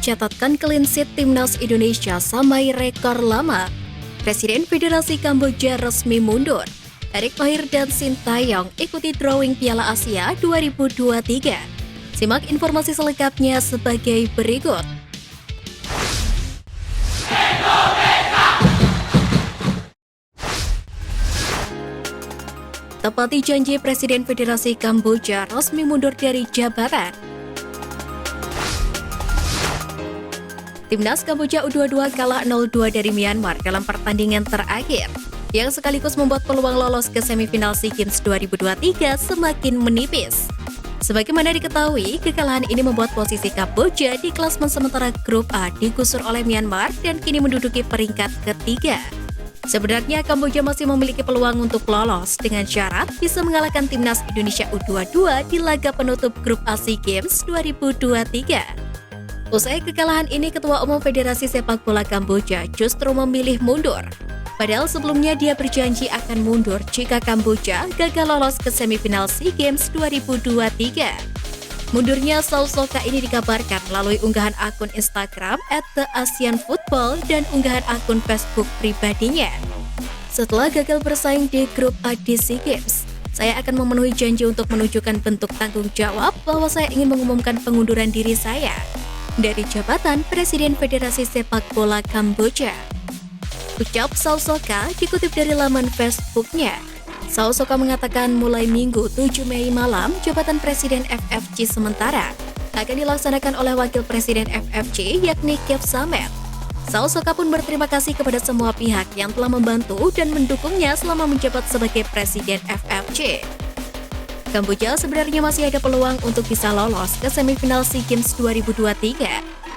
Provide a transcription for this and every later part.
Catatkan clean sheet Timnas Indonesia sampai rekor lama. Presiden Federasi Kamboja resmi mundur. Erick Thohir dan Sintayong ikuti drawing Piala Asia 2023. Simak informasi selengkapnya sebagai berikut. Tepati janji Presiden Federasi Kamboja resmi mundur dari jabatan. Timnas Kamboja U22 kalah 0-2 dari Myanmar dalam pertandingan terakhir, yang sekaligus membuat peluang lolos ke semifinal SEA Games 2023 semakin menipis. Sebagaimana diketahui, kekalahan ini membuat posisi Kamboja di klasemen sementara grup A digusur oleh Myanmar dan kini menduduki peringkat ketiga. Sebenarnya Kamboja masih memiliki peluang untuk lolos dengan syarat bisa mengalahkan Timnas Indonesia U22 di laga penutup grup A SEA Games 2023. Usai kekalahan ini, Ketua Umum Federasi Sepak Bola Kamboja justru memilih mundur. Padahal sebelumnya dia berjanji akan mundur jika Kamboja gagal lolos ke semifinal SEA Games 2023. Mundurnya Sausoka ini dikabarkan melalui unggahan akun Instagram @theasianfootball dan unggahan akun Facebook pribadinya. Setelah gagal bersaing di grup A di SEA Games, saya akan memenuhi janji untuk menunjukkan bentuk tanggung jawab bahwa saya ingin mengumumkan pengunduran diri saya dari jabatan Presiden Federasi Sepak Bola Kamboja. Ucap Sausoka dikutip dari laman Facebooknya. Sausoka mengatakan mulai Minggu 7 Mei malam, jabatan Presiden FFC sementara akan dilaksanakan oleh Wakil Presiden FFC yakni Kev Samet. Sausoka pun berterima kasih kepada semua pihak yang telah membantu dan mendukungnya selama menjabat sebagai Presiden FFC. Kamboja sebenarnya masih ada peluang untuk bisa lolos ke semifinal SEA Games 2023.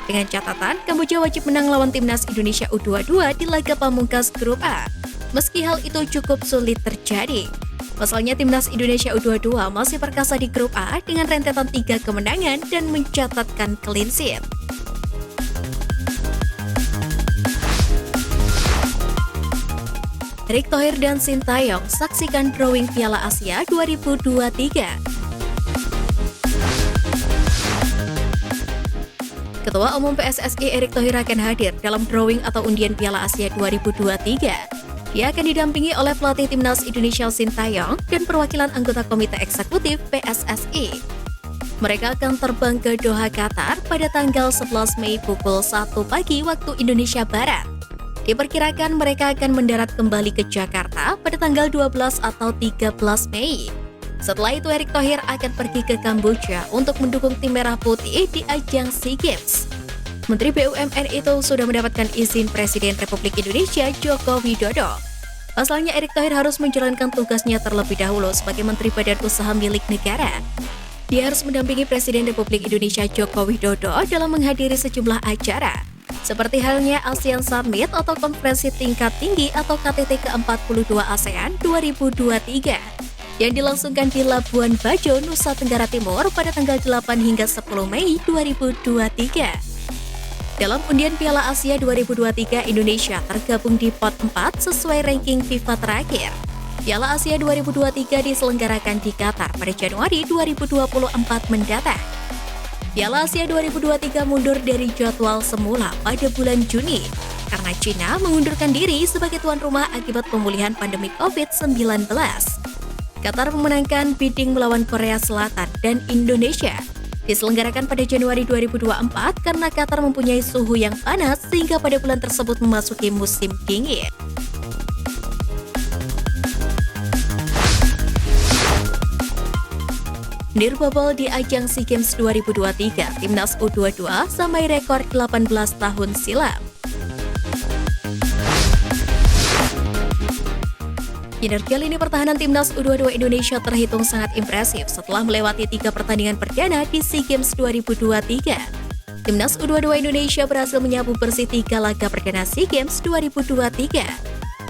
Dengan catatan, Kamboja wajib menang lawan Timnas Indonesia U22 di laga pamungkas grup A. Meski hal itu cukup sulit terjadi. Pasalnya Timnas Indonesia U22 masih perkasa di grup A dengan rentetan 3 kemenangan dan mencatatkan clean sheet. Erick Thohir dan Sintayong saksikan drawing Piala Asia 2023. Ketua Umum PSSI Erick Thohir akan hadir dalam drawing atau undian Piala Asia 2023. Dia akan didampingi oleh pelatih Timnas Indonesia Sintayong dan perwakilan anggota Komite Eksekutif PSSI. Mereka akan terbang ke Doha, Qatar pada tanggal 11 Mei pukul 1 pagi waktu Indonesia Barat. Diperkirakan mereka akan mendarat kembali ke Jakarta pada tanggal 12 atau 13 Mei. Setelah itu Erick Thohir akan pergi ke Kamboja untuk mendukung tim Merah Putih di ajang SEA Games. Menteri BUMN itu sudah mendapatkan izin Presiden Republik Indonesia Joko Widodo. Pasalnya Erick Thohir harus menjalankan tugasnya terlebih dahulu sebagai Menteri Badan Usaha milik negara. Dia harus mendampingi Presiden Republik Indonesia Joko Widodo dalam menghadiri sejumlah acara, seperti halnya ASEAN Summit atau Konferensi Tingkat Tinggi atau KTT ke-42 ASEAN 2023 yang dilangsungkan di Labuan Bajo, Nusa Tenggara Timur pada tanggal 8 hingga 10 Mei 2023. Dalam undian Piala Asia 2023, Indonesia tergabung di pot 4 sesuai ranking FIFA terakhir. Piala Asia 2023 diselenggarakan di Qatar pada Januari 2024 mendatang. Piala Asia 2023 mundur dari jadwal semula pada bulan Juni karena China mengundurkan diri sebagai tuan rumah akibat pemulihan pandemi COVID-19. Qatar memenangkan bidding melawan Korea Selatan dan Indonesia. Diselenggarakan pada Januari 2024 karena Qatar mempunyai suhu yang panas sehingga pada bulan tersebut memasuki musim dingin. Nirbobol di ajang SEA Games 2023, Timnas U22 sampai rekor 18 tahun silam. Kinerja lini pertahanan Timnas U22 Indonesia terhitung sangat impresif setelah melewati 3 pertandingan perdana di SEA Games 2023. Timnas U22 Indonesia berhasil menyapu bersih 3 laga perdana SEA Games 2023.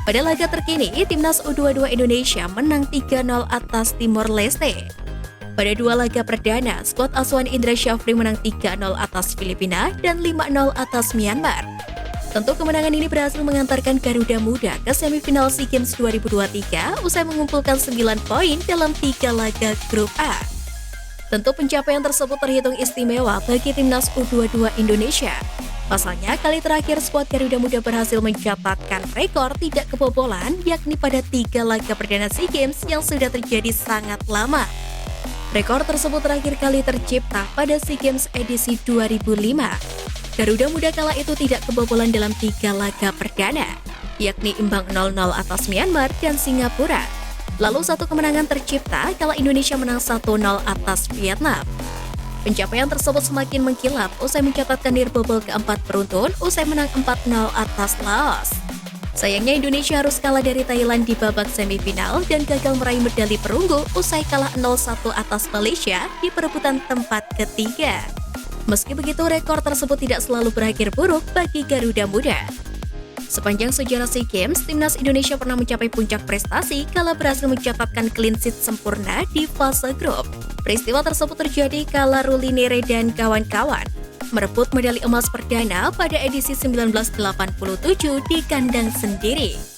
Pada laga terkini, Timnas U22 Indonesia menang 3-0 atas Timor Leste. Pada 2 laga perdana, skuad asuhan Indra Syafri menang 3-0 atas Filipina dan 5-0 atas Myanmar. Tentu kemenangan ini berhasil mengantarkan Garuda Muda ke semifinal SEA Games 2023 usai mengumpulkan 9 poin dalam 3 laga grup A. Tentu pencapaian tersebut terhitung istimewa bagi timnas U22 Indonesia. Pasalnya, kali terakhir skuad Garuda Muda berhasil mencatatkan rekor tidak kebobolan, yakni pada 3 laga perdana SEA Games yang sudah terjadi sangat lama. Rekor tersebut terakhir kali tercipta pada SEA Games edisi 2005. Garuda Muda kala itu tidak kebobolan dalam 3 laga perdana, yakni imbang 0-0 atas Myanmar dan Singapura. Lalu satu kemenangan tercipta kala Indonesia menang 1-0 atas Vietnam. Pencapaian tersebut semakin mengkilap usai mencatatkan nirboble keempat beruntun usai menang 4-0 atas Laos. Sayangnya Indonesia harus kalah dari Thailand di babak semifinal dan gagal meraih medali perunggu usai kalah 0-1 atas Malaysia di perebutan tempat ketiga. Meski begitu, rekor tersebut tidak selalu berakhir buruk bagi Garuda Muda. Sepanjang sejarah SEA Games, timnas Indonesia pernah mencapai puncak prestasi kala berhasil mencatatkan clean sheet sempurna di fase grup. Peristiwa tersebut terjadi kala Ruli Nere dan kawan-kawan merebut medali emas perdana pada edisi 1987 di kandang sendiri.